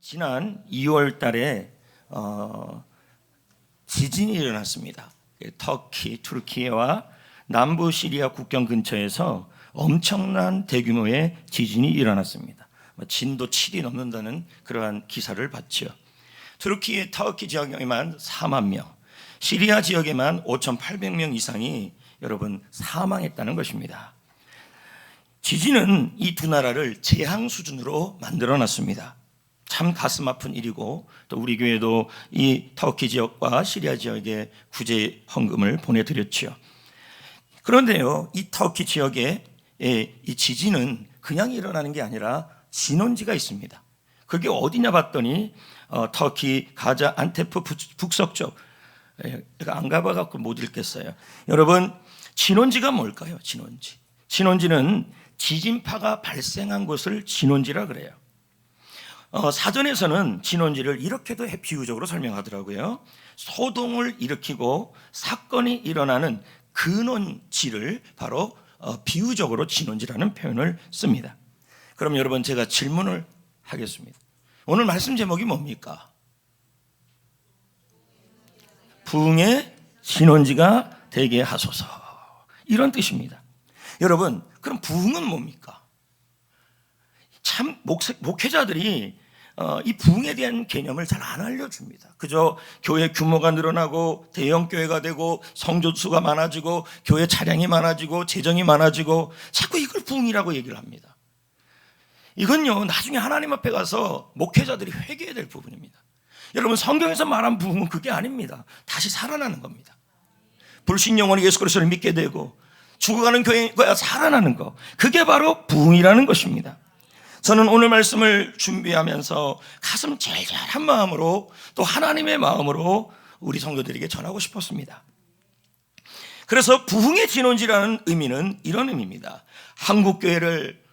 지난 2월 달에 지진이 일어났습니다. 터키, 투르키예와 남부 시리아 국경 근처에서 엄청난 대규모의 지진이 일어났습니다. 진도 7이 넘는다는 그러한 기사를 봤죠. 투르키의 터키 지역에만 4만 명, 시리아 지역에만 5,800명 이상이 여러분 사망했다는 것입니다. 지진은 이 두 나라를 재앙 수준으로 만들어놨습니다. 참 가슴 아픈 일이고, 또 우리 교회도 이 터키 지역과 시리아 지역에 구제 헌금을 보내드렸죠. 그런데요, 이 터키 지역에 이 지진은 그냥 일어나는 게 아니라 진원지가 있습니다. 그게 어디냐 봤더니 터키 가자 안테프 북서쪽. 안 가봐갖고 못 읽겠어요. 여러분, 진원지가 뭘까요? 진원지는 지진파가 발생한 곳을 진원지라 그래요. 사전에서는 진원지를 이렇게도 비유적으로 설명하더라고요. 소동을 일으키고 사건이 일어나는 근원지를 바로 비유적으로 진원지라는 표현을 씁니다. 그럼 여러분, 제가 질문을 하겠습니다. 오늘 말씀 제목이 뭡니까? 부흥의 진원지가 되게 하소서, 이런 뜻입니다. 여러분, 그럼 부흥은 뭡니까? 참 목회자들이 이 부흥에 대한 개념을 잘 안 알려줍니다. 그저 교회 규모가 늘어나고 대형 교회가 되고 성도 수가 많아지고 교회 차량이 많아지고 재정이 많아지고 자꾸 이걸 부흥이라고 얘기를 합니다. 이건요, 나중에 하나님 앞에 가서 목회자들이 회개해야 될 부분입니다. 여러분, 성경에서 말한 부흥은 그게 아닙니다. 다시 살아나는 겁니다. 불신 영혼이 예수 그리스도를 믿게 되고 죽어가는 교회가 살아나는 거, 그게 바로 부흥이라는 것입니다. 저는 오늘 말씀을 준비하면서 가슴 절절한 마음으로, 또 하나님의 마음으로 우리 성도들에게 전하고 싶었습니다. 그래서 부흥의 진원지라는 의미는 이런 의미입니다. 한국교회를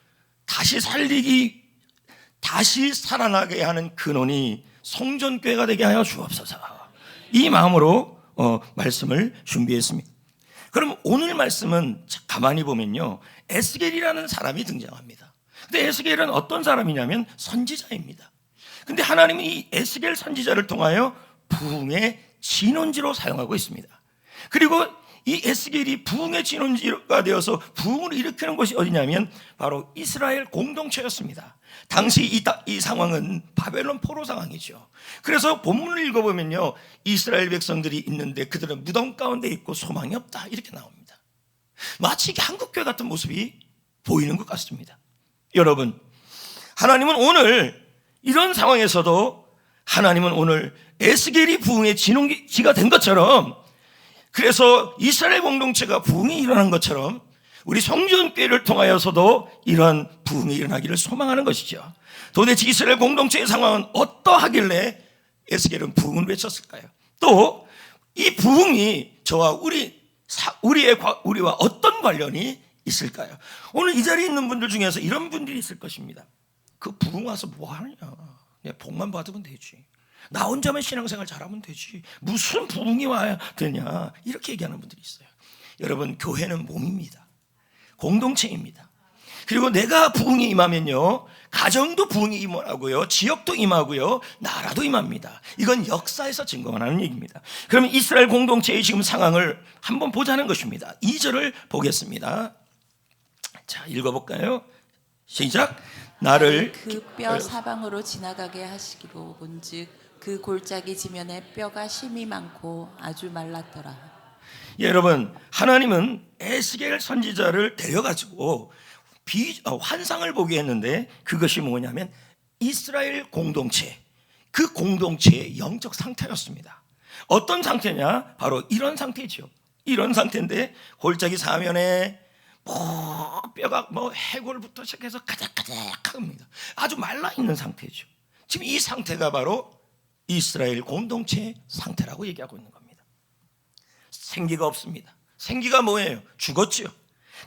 다시 살리기, 다시 살아나게 하는 근원이 성전교회가 되게 하여 주옵소서, 이 마음으로 말씀을 준비했습니다. 그럼 오늘 말씀은 가만히 보면요, 에스겔이라는 사람이 등장합니다. 근데 에스겔은 어떤 사람이냐면 선지자입니다. 근데 하나님은 이 에스겔 선지자를 통하여 부흥의 진원지로 사용하고 있습니다. 그리고 이 에스겔이 부흥의 진원지가 되어서 부흥을 일으키는 곳이 어디냐면 바로 이스라엘 공동체였습니다. 당시 이 상황은 바벨론 포로 상황이죠. 그래서 본문을 읽어보면요, 이스라엘 백성들이 있는데 그들은 무덤 가운데 있고 소망이 없다, 이렇게 나옵니다. 마치 한국교회 같은 모습이 보이는 것 같습니다. 여러분, 하나님은 오늘 이런 상황에서도, 하나님은 오늘 에스겔이 부흥의 진원지가 된 것처럼, 그래서 이스라엘 공동체가 부흥이 일어난 것처럼 우리 성전교회를 통하여서도 이러한 부흥이 일어나기를 소망하는 것이죠. 도대체 이스라엘 공동체의 상황은 어떠하길래 에스겔은 부흥을 외쳤을까요? 또 이 부흥이 저와 우리와 어떤 관련이 있을까요? 오늘 이 자리에 있는 분들 중에서 이런 분들이 있을 것입니다. 그 부흥 와서 뭐 하느냐, 그냥 복만 받으면 되지, 나 혼자만 신앙생활 잘하면 되지, 무슨 부흥이 와야 되냐, 이렇게 얘기하는 분들이 있어요. 여러분, 교회는 몸입니다. 공동체입니다. 그리고 내가 부흥이 임하면요, 가정도 부흥이 임하고요, 지역도 임하고요, 나라도 임합니다. 이건 역사에서 증거하는 얘기입니다. 그러면 이스라엘 공동체의 지금 상황을 한번 보자는 것입니다. 2절을 보겠습니다. 자, 읽어볼까요? 시작. 나를 그 뼈 사방으로 지나가게 하시기로 본즉 그 골짜기 지면에 뼈가 심이 많고 아주 말랐더라. 여러분, 하나님은 에스겔 선지자를 데려가지고 환상을 보게 했는데, 그것이 뭐냐면 이스라엘 공동체, 그 공동체의 영적 상태였습니다. 어떤 상태냐? 바로 이런 상태죠. 이런 상태인데 골짜기 사면에 뼈가 해골부터 시작해서 가작가작합니다. 아주 말라있는 상태죠. 지금 이 상태가 바로 이스라엘 공동체의 상태라고 얘기하고 있는 겁니다. 생기가 없습니다. 생기가 뭐예요? 죽었죠.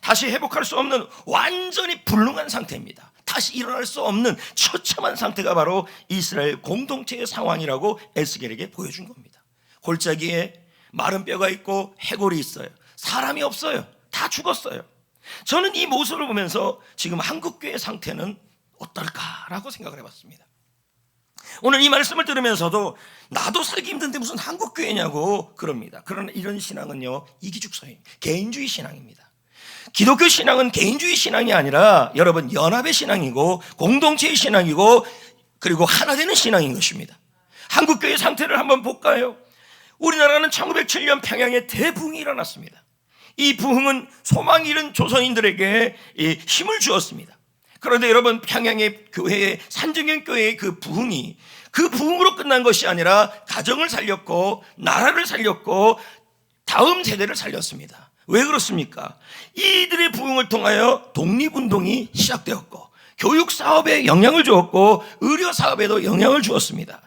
다시 회복할 수 없는 완전히 불능한 상태입니다. 다시 일어날 수 없는 처참한 상태가 바로 이스라엘 공동체의 상황이라고 에스겔에게 보여준 겁니다. 골짜기에 마른 뼈가 있고 해골이 있어요. 사람이 없어요. 다 죽었어요. 저는 이 모습을 보면서 지금 한국교회 상태는 어떨까라고 생각을 해봤습니다. 오늘 이 말씀을 들으면서도 나도 살기 힘든데 무슨 한국교회냐고 그럽니다. 그러나 이런 신앙은요, 이기죽소예요. 개인주의 신앙입니다. 기독교 신앙은 개인주의 신앙이 아니라 여러분 연합의 신앙이고 공동체의 신앙이고 그리고 하나 되는 신앙인 것입니다. 한국교회 상태를 한번 볼까요? 우리나라는 1907년 평양에 대부흥이 일어났습니다. 이 부흥은 소망 잃은 조선인들에게 힘을 주었습니다. 그런데 여러분 평양의 교회의 산정현 교회의 그 부흥으로 끝난 것이 아니라 가정을 살렸고 나라를 살렸고 다음 세대를 살렸습니다. 왜 그렇습니까? 이들의 부흥을 통하여 독립운동이 시작되었고 교육사업에 영향을 주었고 의료사업에도 영향을 주었습니다.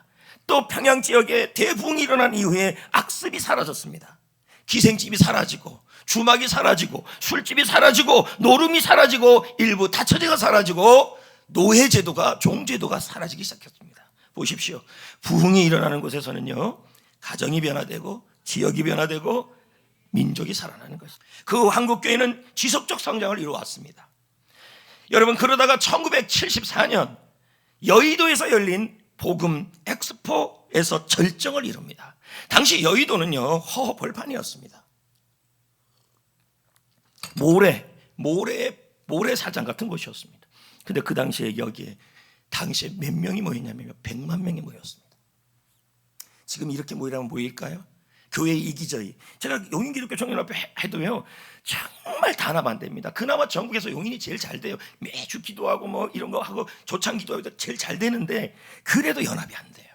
또 평양 지역에 대부흥이 일어난 이후에 악습이 사라졌습니다. 기생집이 사라지고 주막이 사라지고 술집이 사라지고 노름이 사라지고 일부 다처제가 사라지고 노예제도가 종제도가 사라지기 시작했습니다. 보십시오. 부흥이 일어나는 곳에서는요 가정이 변화되고 지역이 변화되고 민족이 살아나는 것입니다. 그 한국교회는 지속적 성장을 이루어왔습니다. 여러분 그러다가 1974년 여의도에서 열린 복음 엑스포에서 절정을 이룹니다. 당시 여의도는요 허허벌판이었습니다. 모래사장 같은 곳이었습니다. 근데 그 당시에 여기에 당시에 몇 명이 모였냐면 100만 명이 모였습니다. 지금 이렇게 모이라면 모일까요? 교회 이기저이. 제가 용인기독교 청년협회 해도요 정말 단합 안 됩니다. 그나마 전국에서 용인이 제일 잘 돼요. 매주 기도하고 뭐 이런 거 하고 조창 기도하고 제일 잘 되는데 그래도 연합이 안 돼요.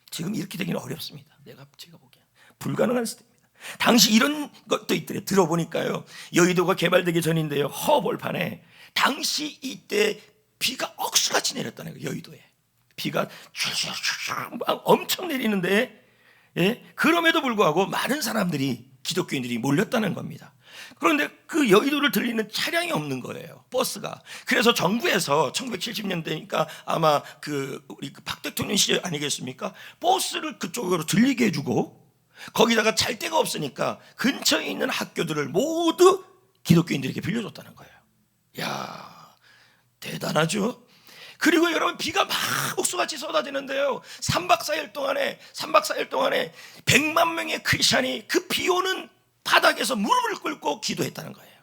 지금 이렇게 되기는 어렵습니다. 제가 보기엔 불가능한 시대입니다. 당시 이런 것도 있더래요. 들어보니까요 여의도가 개발되기 전인데요 허벌판에 당시 이때 비가 억수같이 내렸다는 거예요. 여의도에 비가 엄청 내리는데 그럼에도 불구하고 많은 사람들이 기독교인들이 몰렸다는 겁니다. 그런데 그 여의도를 들리는 차량이 없는 거예요. 버스가. 그래서 정부에서 1970년대니까 아마 우리 박 대통령 시절 아니겠습니까? 버스를 그쪽으로 들리게 해주고 거기다가 잘 데가 없으니까 근처에 있는 학교들을 모두 기독교인들에게 빌려줬다는 거예요. 야, 대단하죠? 그리고 여러분 비가 막 옥수같이 쏟아지는데요 3박 4일 동안에 100만 명의 크리스찬이 그 비 오는 바닥에서 무릎을 꿇고 기도했다는 거예요.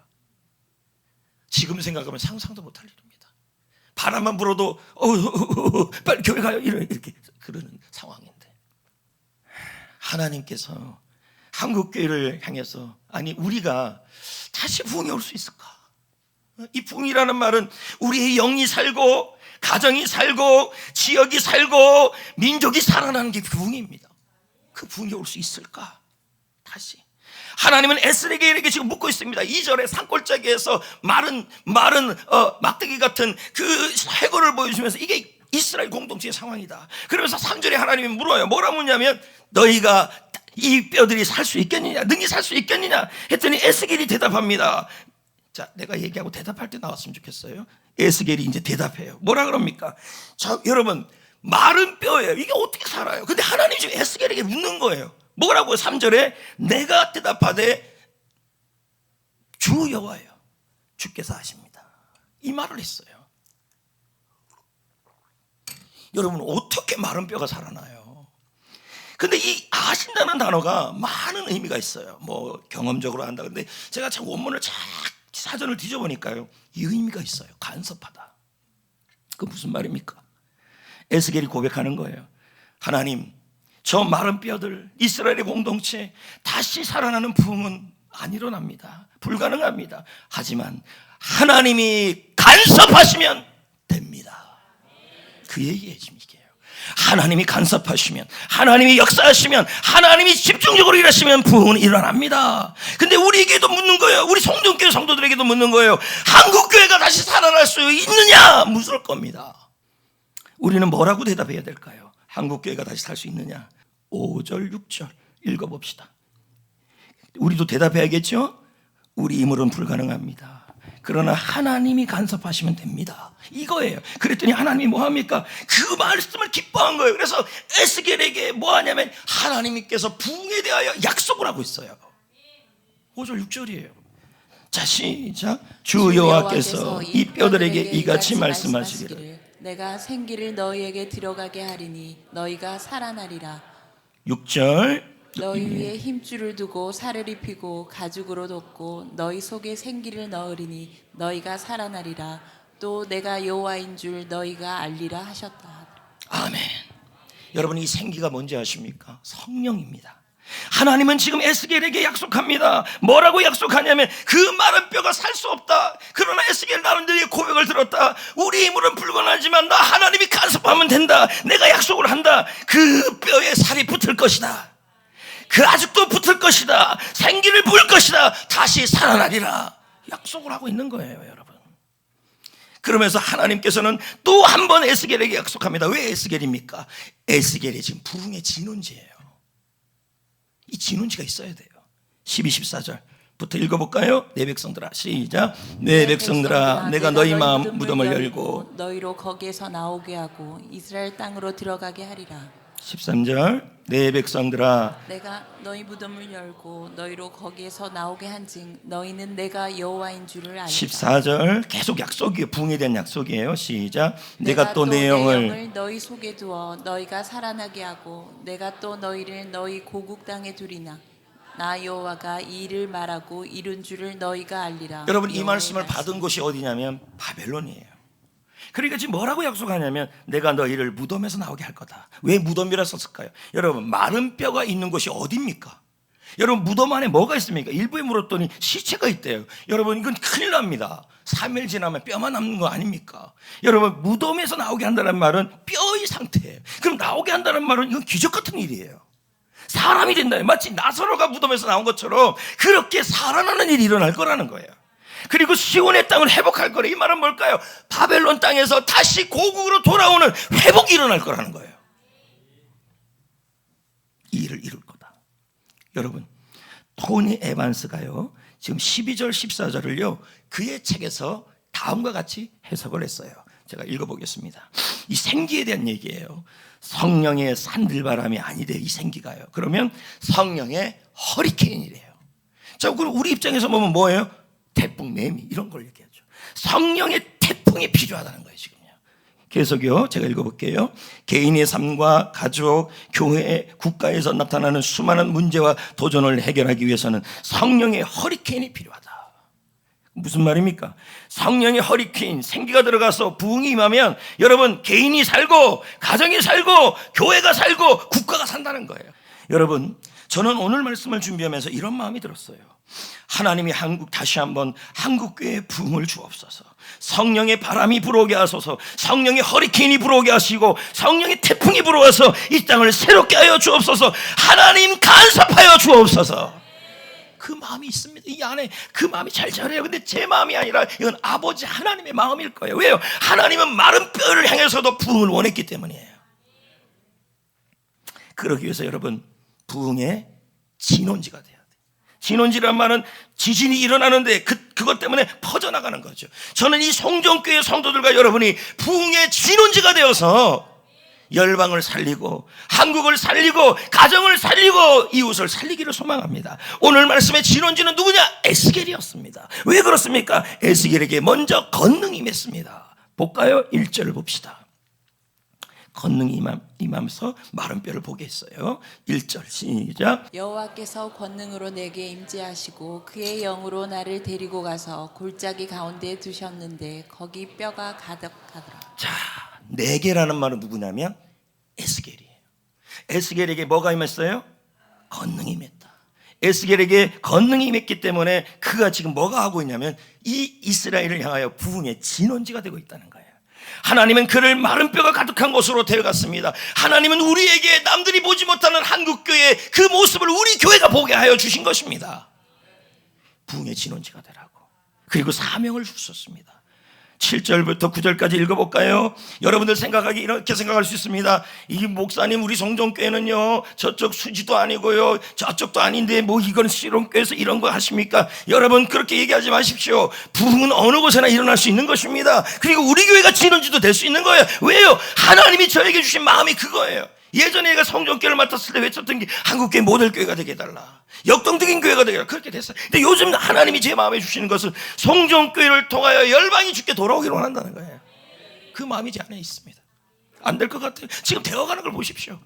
지금 생각하면 상상도 못할 일입니다. 바람만 불어도 빨리 교회 가요 이렇게 그러는 상황인데 하나님께서 한국교회를 향해서 아니 우리가 다시 부흥이 올 수 있을까? 이 부흥이라는 말은 우리의 영이 살고 가정이 살고 지역이 살고 민족이 살아나는 게 부흥입니다. 그 부흥이 올 수 있을까? 다시 하나님은 에스겔에게 지금 묻고 있습니다. 2절에 산골짜기에서 마른 막대기 같은 그 해골을 보여주면서 이게 이스라엘 공동체의 상황이다. 그러면서 3절에 하나님이 물어요. 뭐라 묻냐면 너희가 이 뼈들이 살 수 있겠느냐 능히 살 수 있겠느냐 했더니 에스겔이 대답합니다. 자, 내가 얘기하고 대답할 때 나왔으면 좋겠어요. 에스겔이 이제 대답해요. 뭐라 그럽니까? 자, 여러분 마른 뼈예요. 이게 어떻게 살아요? 근데 하나님이 지금 에스겔에게 묻는 거예요. 뭐라고요? 3절에 내가 대답하되 주 여호와여 주께서 하십니다. 이 말을 했어요. 여러분 어떻게 마른 뼈가 살아나요? 근데 이 아신다는 단어가 많은 의미가 있어요. 뭐 경험적으로 한다. 근데 제가 참 원문을 사전을 뒤져보니까요 이 의미가 있어요. 간섭하다. 그 무슨 말입니까? 에스겔이 고백하는 거예요. 하나님 저 마른 뼈들 이스라엘의 공동체 다시 살아나는 부흥은 안 일어납니다. 불가능합니다. 하지만 하나님이 간섭하시면 됩니다. 그 얘기예요 지금 이게요. 하나님이 간섭하시면 하나님이 역사하시면 하나님이 집중적으로 일하시면 부흥은 일어납니다. 근데 우리에게도 묻는 거예요. 우리 성전교회 성도들에게도 묻는 거예요. 한국교회가 다시 살아날 수 있느냐 묻을 겁니다. 우리는 뭐라고 대답해야 될까요? 한국교회가 다시 살 수 있느냐? 5절 6절 읽어봅시다. 우리도 대답해야겠죠? 우리 힘으로는 불가능합니다. 그러나 하나님이 간섭하시면 됩니다. 이거예요. 그랬더니 하나님이 뭐합니까? 그 말씀을 기뻐한 거예요. 그래서 에스겔에게 뭐하냐면 하나님께서 부흥에 대하여 약속을 하고 있어요. 5절 6절이에요. 자 시작. 주 여호와께서 이 뼈들에게 이같이 말씀하시기를 내가 생기를 너희에게 들어가게 하리니 너희가 살아나리라. 6절 너희 위에 힘줄을 두고 살을 입히고 가죽으로 덮고 너희 속에 생기를 넣으리니 너희가 살아나리라. 또 내가 여호와인 줄 너희가 알리라 하셨다. 아멘. 여러분, 이 생기가 뭔지 아십니까? 성령입니다. 하나님은 지금 에스겔에게 약속합니다. 뭐라고 약속하냐면 그 마른 뼈가 살 수 없다. 그러나 에스겔, 나는 너희의 고백을 들었다. 우리 힘으로는 불가능하지만 나 하나님이 간섭하면 된다. 내가 약속을 한다. 그 뼈에 살이 붙을 것이다. 그 아직도 붙을 것이다. 생기를 부을 것이다. 다시 살아나리라. 약속을 하고 있는 거예요, 여러분. 그러면서 하나님께서는 또 한 번 에스겔에게 약속합니다. 왜 에스겔입니까? 에스겔이 지금 부흥의 진원지예요. 이 진원지가 있어야 돼요. 12, 14절부터 읽어볼까요? 내 백성들아, 시작. 내 백성들아, 내가 너희 마음 무덤을 열고 너희로 거기에서 나오게 하고 이스라엘 땅으로 들어가게 하리라. 13절, 내 백성들아, 내가 너희 무덤을 열고 너희로 거기에서 나오게 한즉 너희는 내가 여호와인 줄을 알리라. 14절, 계속 약속이에요. 부흥에 대한 약속이에요. 시작. 내가 또 내 영을 너희 속에 두어 너희가 살아나게 하고 내가 또 너희를 너희 고국 땅에 두리나 나 여호와가 이 일을 말하고 이룬 줄을 너희가 알리라. 여러분, 이 여호와의 말씀을 말씀. 받은 곳이 어디냐면 바벨론이에요. 그러니까 지금 뭐라고 약속하냐면 내가 너희를 무덤에서 나오게 할 거다. 왜 무덤이라 썼을까요? 여러분, 마른 뼈가 있는 곳이 어디입니까? 여러분, 무덤 안에 뭐가 있습니까? 일부에 물었더니 시체가 있대요. 여러분, 이건 큰일 납니다. 3일 지나면 뼈만 남는 거 아닙니까? 여러분, 무덤에서 나오게 한다는 말은 뼈의 상태예요. 그럼 나오게 한다는 말은 이건 기적 같은 일이에요. 사람이 된다. 마치 나사로가 무덤에서 나온 것처럼 그렇게 살아나는 일이 일어날 거라는 거예요. 그리고 시온의 땅을 회복할 거래. 이 말은 뭘까요? 바벨론 땅에서 다시 고국으로 돌아오는 회복이 일어날 거라는 거예요. 이 일을 이룰 거다. 여러분, 토니 에반스가요, 지금 12절 14절을요 그의 책에서 다음과 같이 해석을 했어요. 제가 읽어보겠습니다. 이 생기에 대한 얘기예요. 성령의 산들바람이 아니래, 이 생기가요. 그러면 성령의 허리케인이래요. 자, 그럼 우리 입장에서 보면 뭐예요? 태풍, 매미 이런 걸 얘기하죠. 성령의 태풍이 필요하다는 거예요, 지금요. 계속요, 제가 읽어볼게요. 개인의 삶과 가족, 교회, 국가에서 나타나는 수많은 문제와 도전을 해결하기 위해서는 성령의 허리케인이 필요하다. 무슨 말입니까? 성령의 허리케인, 생기가 들어가서 부흥이 임하면 여러분, 개인이 살고 가정이 살고 교회가 살고 국가가 산다는 거예요. 여러분, 저는 오늘 말씀을 준비하면서 이런 마음이 들었어요. 하나님이 다시 한번 한국교회에 부흥을 주옵소서. 성령의 바람이 불어오게 하소서. 성령의 허리케인이 불어오게 하시고 성령의 태풍이 불어와서 이 땅을 새롭게 하여 주옵소서. 하나님 간섭하여 주옵소서. 그 마음이 있습니다. 이 안에 그 마음이 잘 자라요. 근데 제 마음이 아니라 이건 아버지 하나님의 마음일 거예요. 왜요? 하나님은 마른 뼈를 향해서도 부흥을 원했기 때문이에요. 그러기 위해서 여러분, 부흥의 진원지가 돼야 돼요. 진원지란 말은 지진이 일어나는데 그것 때문에 퍼져나가는 거죠. 저는 이 송정교회 성도들과 여러분이 부흥의 진원지가 되어서 열방을 살리고 한국을 살리고 가정을 살리고 이웃을 살리기를 소망합니다. 오늘 말씀의 진원지는 누구냐? 에스겔이었습니다. 왜 그렇습니까? 에스겔에게 먼저 권능이 임했습니다. 볼까요? 1절을 봅시다. 권능이 임하면서 마른 뼈를 보게 했어요. 1절 시작. 여호와께서 권능으로 내게 임재하시고 그의 영으로 나를 데리고 가서 골짜기 가운데 두셨는데 거기 뼈가 가득하더라. 자, 내게라는 말은 누구냐면 에스겔이에요. 에스겔에게 뭐가 임했어요? 권능이 임했다. 에스겔에게 권능이 임했기 때문에 그가 지금 뭐가 하고 있냐면 이 이스라엘을 향하여 부흥의 진원지가 되고 있다는 거예요. 하나님은 그를 마른 뼈가 가득한 곳으로 데려갔습니다. 하나님은 우리에게 남들이 보지 못하는 한국교회의 그 모습을 우리 교회가 보게 하여 주신 것입니다. 부흥의 진원지가 되라고. 그리고 사명을 주셨습니다. 7절부터 9절까지 읽어볼까요? 여러분들 생각하기 이렇게 생각할 수 있습니다. 이 목사님, 우리 성정교회는요 저쪽 수지도 아니고요 저쪽도 아닌데 뭐 이건 실온교회에서 이런 거 하십니까? 여러분, 그렇게 얘기하지 마십시오. 부흥은 어느 곳에나 일어날 수 있는 것입니다. 그리고 우리 교회가 진원지도 될 수 있는 거예요. 왜요? 하나님이 저에게 주신 마음이 그거예요. 예전에 내가 성정교회를 맡았을 때 외쳤던 게 한국교회 모델교회가 되게 해달라, 역동적인 교회가 되게 해달라, 그렇게 됐어요. 근데 요즘 하나님이 제 마음에 주시는 것은 성정교회를 통하여 열방이 주께 돌아오기를 원한다는 거예요. 그 마음이 제 안에 있습니다. 안 될 것 같아요. 지금 되어가는 걸 보십시오.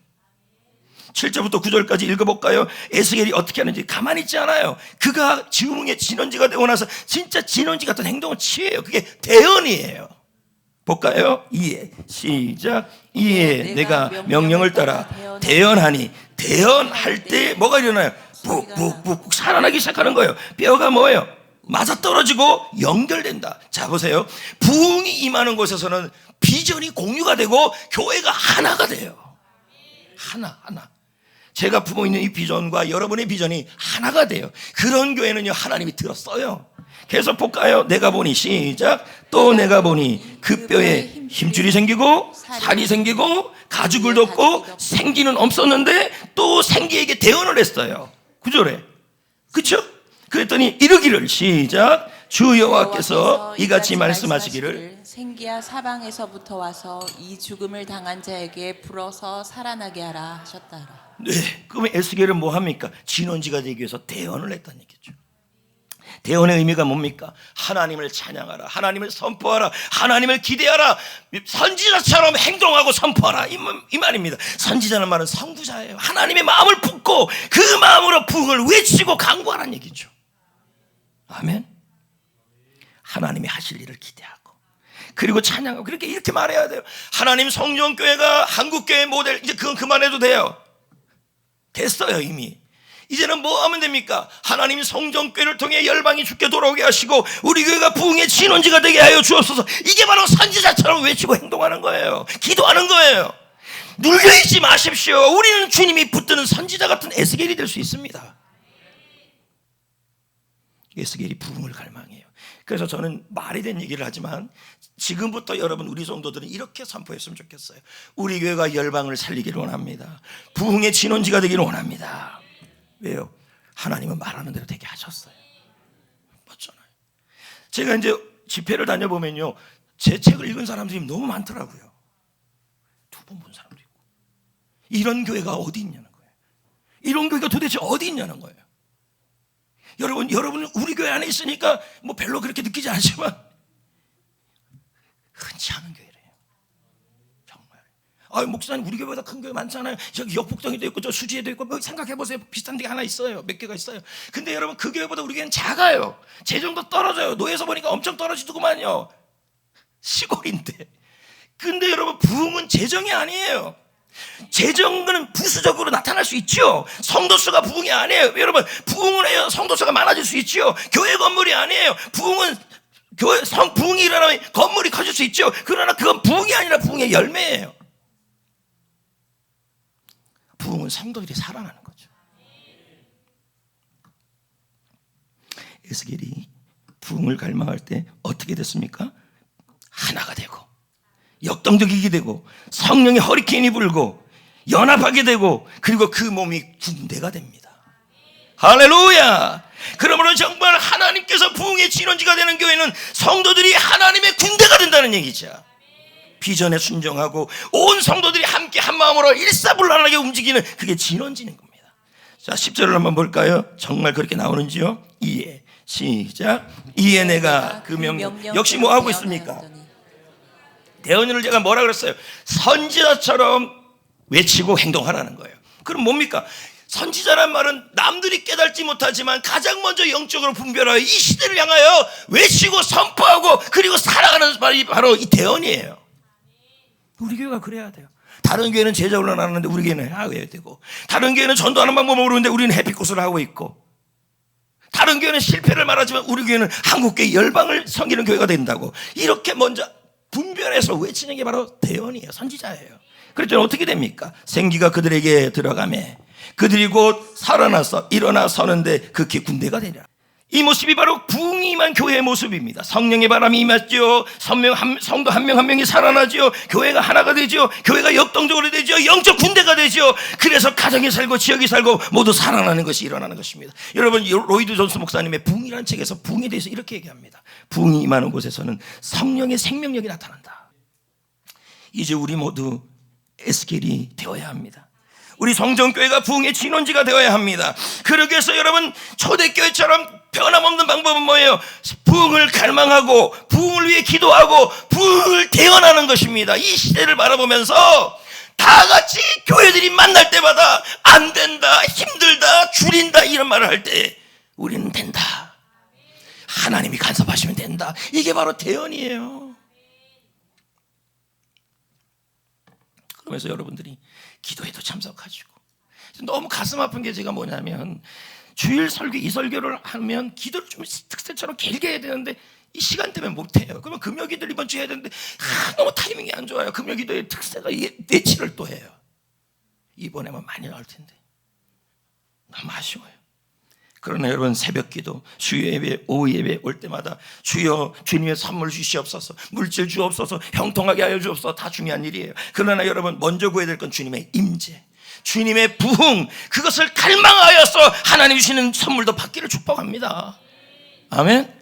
7절부터 9절까지 읽어볼까요? 에스겔이 어떻게 하는지. 가만히 있지 않아요. 그가 지붕의 진원지가 되고 나서 진짜 진원지 같은 행동을 취해요. 그게 대언이에요. 볼까요? 이에 시작. 이에 내가 명령을 따라 대언하니, 대언할 때 뭐가 일어나요? 푹푹푹 살아나기 시작하는 거예요. 뼈가 뭐예요? 맞아떨어지고 연결된다. 자, 보세요. 부흥이 임하는 곳에서는 비전이 공유가 되고 교회가 하나가 돼요. 하나. 제가 품고 있는 이 비전과 여러분의 비전이 하나가 돼요. 그런 교회는요, 하나님이 들었어요. 계속 볼까요? 내가 보니 시작. 또 내가 보니 그 뼈에 힘줄이 생기고 살이 생기고 가죽을 덮고 생기는 없었는데 또 생기에게 대언을 했어요. 9절에. 그렇죠? 그랬더니 이르기를 시작. 주 여호와께서 이같이 말씀하시기를 생기야 사방에서부터 와서 이 죽음을 당한 자에게 불어서 살아나게 하라 하셨다. 네, 그러면 에스겔은 뭐 합니까? 진원지가 되기 위해서 대언을 했다는 얘기죠. 대언의 의미가 뭡니까? 하나님을 찬양하라, 하나님을 선포하라, 하나님을 기대하라, 선지자처럼 행동하고 선포하라, 이 말입니다. 선지자는 말은 선구자예요. 하나님의 마음을 품고 그 마음으로 부흥을 외치고 강구하라는 얘기죠. 아멘. 하나님이 하실 일을 기대하고 그리고 찬양하고, 그렇게 이렇게 말해야 돼요. 하나님 성령교회가 한국교회 모델, 이제 그건 그만해도 돼요. 됐어요. 이미. 이제는 뭐 하면 됩니까? 하나님 성전교회를 통해 열방이 주께 돌아오게 하시고 우리 교회가 부흥의 진원지가 되게 하여 주옵소서. 이게 바로 선지자처럼 외치고 행동하는 거예요. 기도하는 거예요. 눌려있지 마십시오. 우리는 주님이 붙드는 선지자 같은 에스겔이 될 수 있습니다. 에스겔이 부흥을 갈망해요. 그래서 저는 말이 된 얘기를 하지만 지금부터 여러분, 우리 성도들은 이렇게 선포했으면 좋겠어요. 우리 교회가 열방을 살리기를 원합니다. 부흥의 진원지가 되기를 원합니다. 왜요? 하나님은 말하는 대로 되게 하셨어요. 맞잖아요. 제가 이제 집회를 다녀보면요, 제 책을 읽은 사람들이 너무 많더라고요. 2번 본 사람도 있고. 이런 교회가 어디 있냐는 거예요. 이런 교회가 도대체 어디 있냐는 거예요. 여러분은 우리 교회 안에 있으니까 뭐 별로 그렇게 느끼지 않지만 흔치 않은 교회래요. 정말. 목사님, 우리 교회보다 큰 교회 많잖아요. 저기 역북동에도 있고 저 수지에도 있고, 뭐 생각해보세요. 비슷한 데가 하나 있어요. 몇 개가 있어요. 근데 여러분, 그 교회보다 우리 교회는 작아요. 재정도 떨어져요. 노예에서 보니까 엄청 떨어지더구만요. 시골인데. 근데 여러분, 부흥은 재정이 아니에요. 재정은 부수적으로 나타날 수 있죠. 성도수가 부흥이 아니에요. 여러분, 부흥을 해요. 성도수가 많아질 수 있죠. 교회 건물이 아니에요. 부흥은 부흥이 일어나면 건물이 커질 수 있죠. 그러나 그건 부흥이 아니라 부흥의 열매예요. 부흥은 성도들이 살아나는 거죠. 에스겔이 부흥을 갈망할 때 어떻게 됐습니까? 하나가 되고 역동적이게 되고 성령의 허리케인이 불고 연합하게 되고, 그리고 그 몸이 군대가 됩니다. 할렐루야. 그러므로 정말 하나님께서 부흥의 진원지가 되는 교회는 성도들이 하나님의 군대가 된다는 얘기죠. 비전에 순종하고 온 성도들이 함께 한 마음으로 일사불란하게 움직이는, 그게 진원지는 겁니다. 자, 10절을 한번 볼까요? 정말 그렇게 나오는지요? 이에 시작. 이에 내가 그 명령. 역시 뭐 하고 있습니까? 대언을 제가 뭐라 그랬어요? 선지자처럼 외치고 행동하라는 거예요. 그럼 뭡니까? 선지자란 말은 남들이 깨닫지 못하지만 가장 먼저 영적으로 분별하여 이 시대를 향하여 외치고 선포하고 그리고 살아가는 말이 바로 이 대언이에요. 우리 교회가 그래야 돼요. 다른 교회는 제자 훈련하는데 우리 교회는 하어야 되고, 다른 교회는 전도하는 방법을 모르는데 우리는 햇빛꽃을 하고 있고, 다른 교회는 실패를 말하지만 우리 교회는 한국교회 열방을 섬기는 교회가 된다고. 이렇게 먼저 분별해서 외치는 게 바로 대언이에요. 선지자예요. 그랬더니 어떻게 됩니까? 생기가 그들에게 들어가매 그들이 곧 살아나서 일어나 서는데 극히 군대가 되리라. 이 모습이 바로 부흥이 임한 교회의 모습입니다. 성령의 바람이 임했죠. 성도 한 명 한 명이 살아나죠. 교회가 하나가 되죠. 교회가 역동적으로 되죠. 영적 군대가 되죠. 그래서 가정이 살고 지역이 살고 모두 살아나는 것이 일어나는 것입니다. 여러분, 로이드 존스 목사님의 부흥이라는 책에서 부흥에 대해서 이렇게 얘기합니다. 부흥이 임하는 곳에서는 성령의 생명력이 나타난다. 이제 우리 모두 에스겔이 되어야 합니다. 우리 성전교회가 부흥의 진원지가 되어야 합니다. 그러기 위해서 여러분, 초대교회처럼 변함없는 방법은 뭐예요? 부흥을 갈망하고 부흥을 위해 기도하고 부흥을 대언하는 것입니다. 이 시대를 바라보면서 다 같이 교회들이 만날 때마다 안 된다, 힘들다, 줄인다 이런 말을 할 때 우리는 된다, 하나님이 간섭하시면 된다, 이게 바로 대언이에요. 그러면서 여러분들이 기도에도 참석하시고, 너무 가슴 아픈 게 제가 뭐냐면, 주일 설교, 이 설교를 하면 기도를 좀 특세처럼 길게 해야 되는데 이 시간 때문에 못해요. 그러면 금요기도 이번 주에 해야 되는데 너무 타이밍이 안 좋아요. 금요기도의 특세가 내치를 또 해요. 이번에만 많이 나올 텐데 너무 아쉬워요. 그러나 여러분, 새벽 기도, 주여 예배, 오후 예배 올 때마다 주여 주님의 선물 주시옵소서, 물질 주옵소서, 형통하게 하여 주옵소서, 다 중요한 일이에요. 그러나 여러분, 먼저 구해야 될 건 주님의 임재, 주님의 부흥, 그것을 갈망하여서 하나님 주시는 선물도 받기를 축복합니다. 아멘.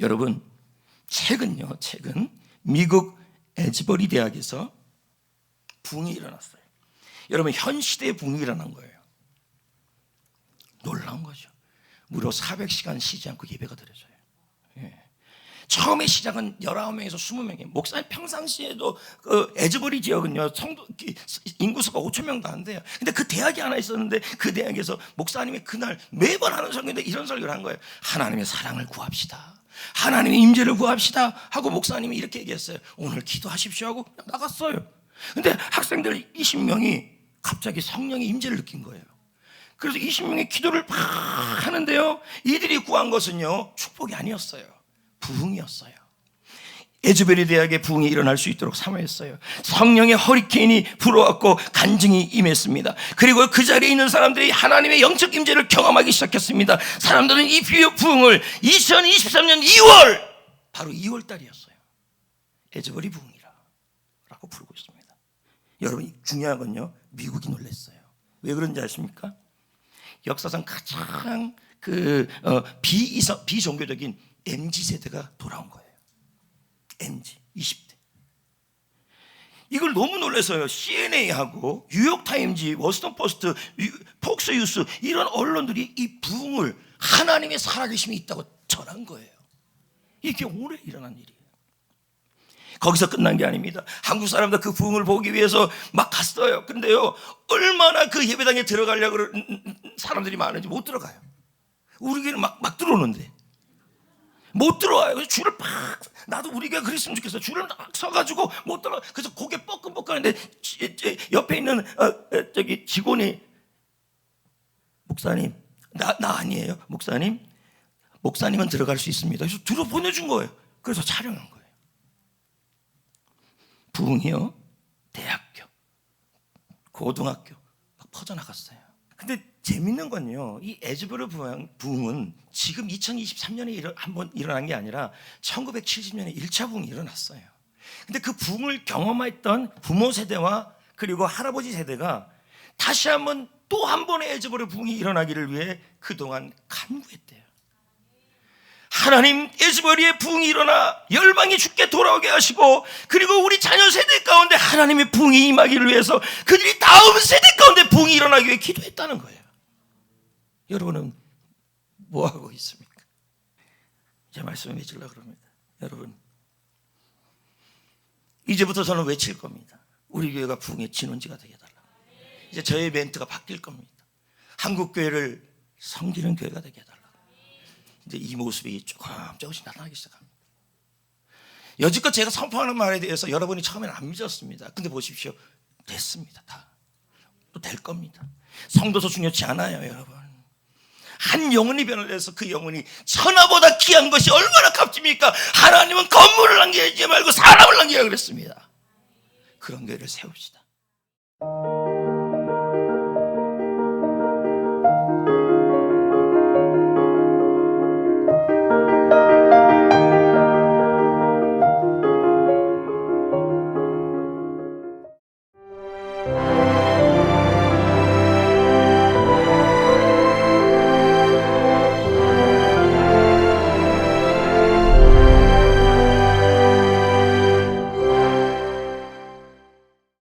여러분, 최근 미국 에즈버리 대학에서 부흥이 일어났어요. 여러분, 현 시대에 부흥이 일어난 거예요. 놀라운 거죠. 무려 400시간 쉬지 않고 예배가 드려져요. 예. 처음에 시작은 19명에서 20명이에요. 목사님 평상시에도 그 에즈버리 지역은요, 성도 인구수가 5,000명도 안 돼요. 근데 그 대학이 하나 있었는데 그 대학에서 목사님이 그날 매번 하는 설교인데 이런 설교를 한 거예요. 하나님의 사랑을 구합시다, 하나님의 임재를 구합시다 하고 목사님이 이렇게 얘기했어요. 오늘 기도하십시오 하고 그냥 나갔어요. 근데 학생들 20명이 갑자기 성령의 임재를 느낀 거예요. 그래서 20명의 기도를 막 하는데요, 이들이 구한 것은요, 축복이 아니었어요. 부흥이었어요. 에즈베리 대학의 부흥이 일어날 수 있도록 사모했어요. 성령의 허리케인이 불어왔고 간증이 임했습니다. 그리고 그 자리에 있는 사람들이 하나님의 영적 임재를 경험하기 시작했습니다. 사람들은 이 부흥을 2023년 2월, 바로 2월 달이었어요. 에즈베리 부흥이라고 부르고 있습니다. 여러분, 중요한 건요, 미국이 놀랐어요. 왜 그런지 아십니까? 역사상 가장 비종교적인 MZ세대가 돌아온 거예요. MZ 20대. 이걸 너무 놀라서요, CNA하고 뉴욕타임즈, 워싱턴포스트, 폭스뉴스 이런 언론들이 이 부흥을, 하나님의 살아계심이 있다고 전한 거예요. 이게 올해 일어난 일이에요. 거기서 끝난 게 아닙니다. 한국 사람들 그 부흥을 보기 위해서 막 갔어요. 근데요, 얼마나 그 예배당에 들어가려고 사람들이 많은지 못 들어가요. 우리 교회는 막 들어오는데 못 들어와요. 그래서 줄을 팍, 나도 우리 교회 그랬으면 좋겠어. 줄을 막 서가지고 못 들어가. 그래서 고개 뻐끔뻐끔하는데 옆에 있는 저기 직원이, 목사님, 나 아니에요 목사님은 들어갈 수 있습니다. 그래서 들어 보내준 거예요. 그래서 촬영한 거예요. 부흥이요, 대학교, 고등학교 막 퍼져나갔어요. 근데 재밌는 건요, 이 에즈베리 부흥은 지금 2023년에 한번 일어난 게 아니라 1970년에 1차 부흥이 일어났어요. 근데 그 부흥을 경험했던 부모 세대와 그리고 할아버지 세대가 다시 한번 또 한 번의 에즈베리 부흥이 일어나기를 위해 그동안 간구했대요. 하나님, 에즈베리의 부흥이 일어나 열방이 주께 돌아오게 하시고, 그리고 우리 자녀 세대 가운데 하나님의 부흥이 임하기를 위해서 그들이 다음 세대 가운데 부흥이 일어나기 위해 기도했다는 거예요. 여러분은 뭐 하고 있습니까? 제 말씀을 맺으려고 합니다. 여러분, 이제부터 저는 외칠 겁니다. 우리 교회가 부흥의 진원지가 되게 해달라. 이제 저의 멘트가 바뀔 겁니다. 한국 교회를 섬기는 교회가 되게 해달라. 이제 이 모습이 조금씩 나타나기 시작합니다. 여지껏 제가 선포하는 말에 대해서 여러분이 처음에는 안 믿었습니다. 근데 보십시오, 됐습니다. 다 또 될 겁니다. 성도도 중요치 않아요, 여러분. 한 영혼이 변화돼서 그 영혼이 천하보다 귀한 것이 얼마나 값집니까? 하나님은 건물을 남기지 말고 사람을 남기라 그랬습니다. 그런 교회를 세웁시다.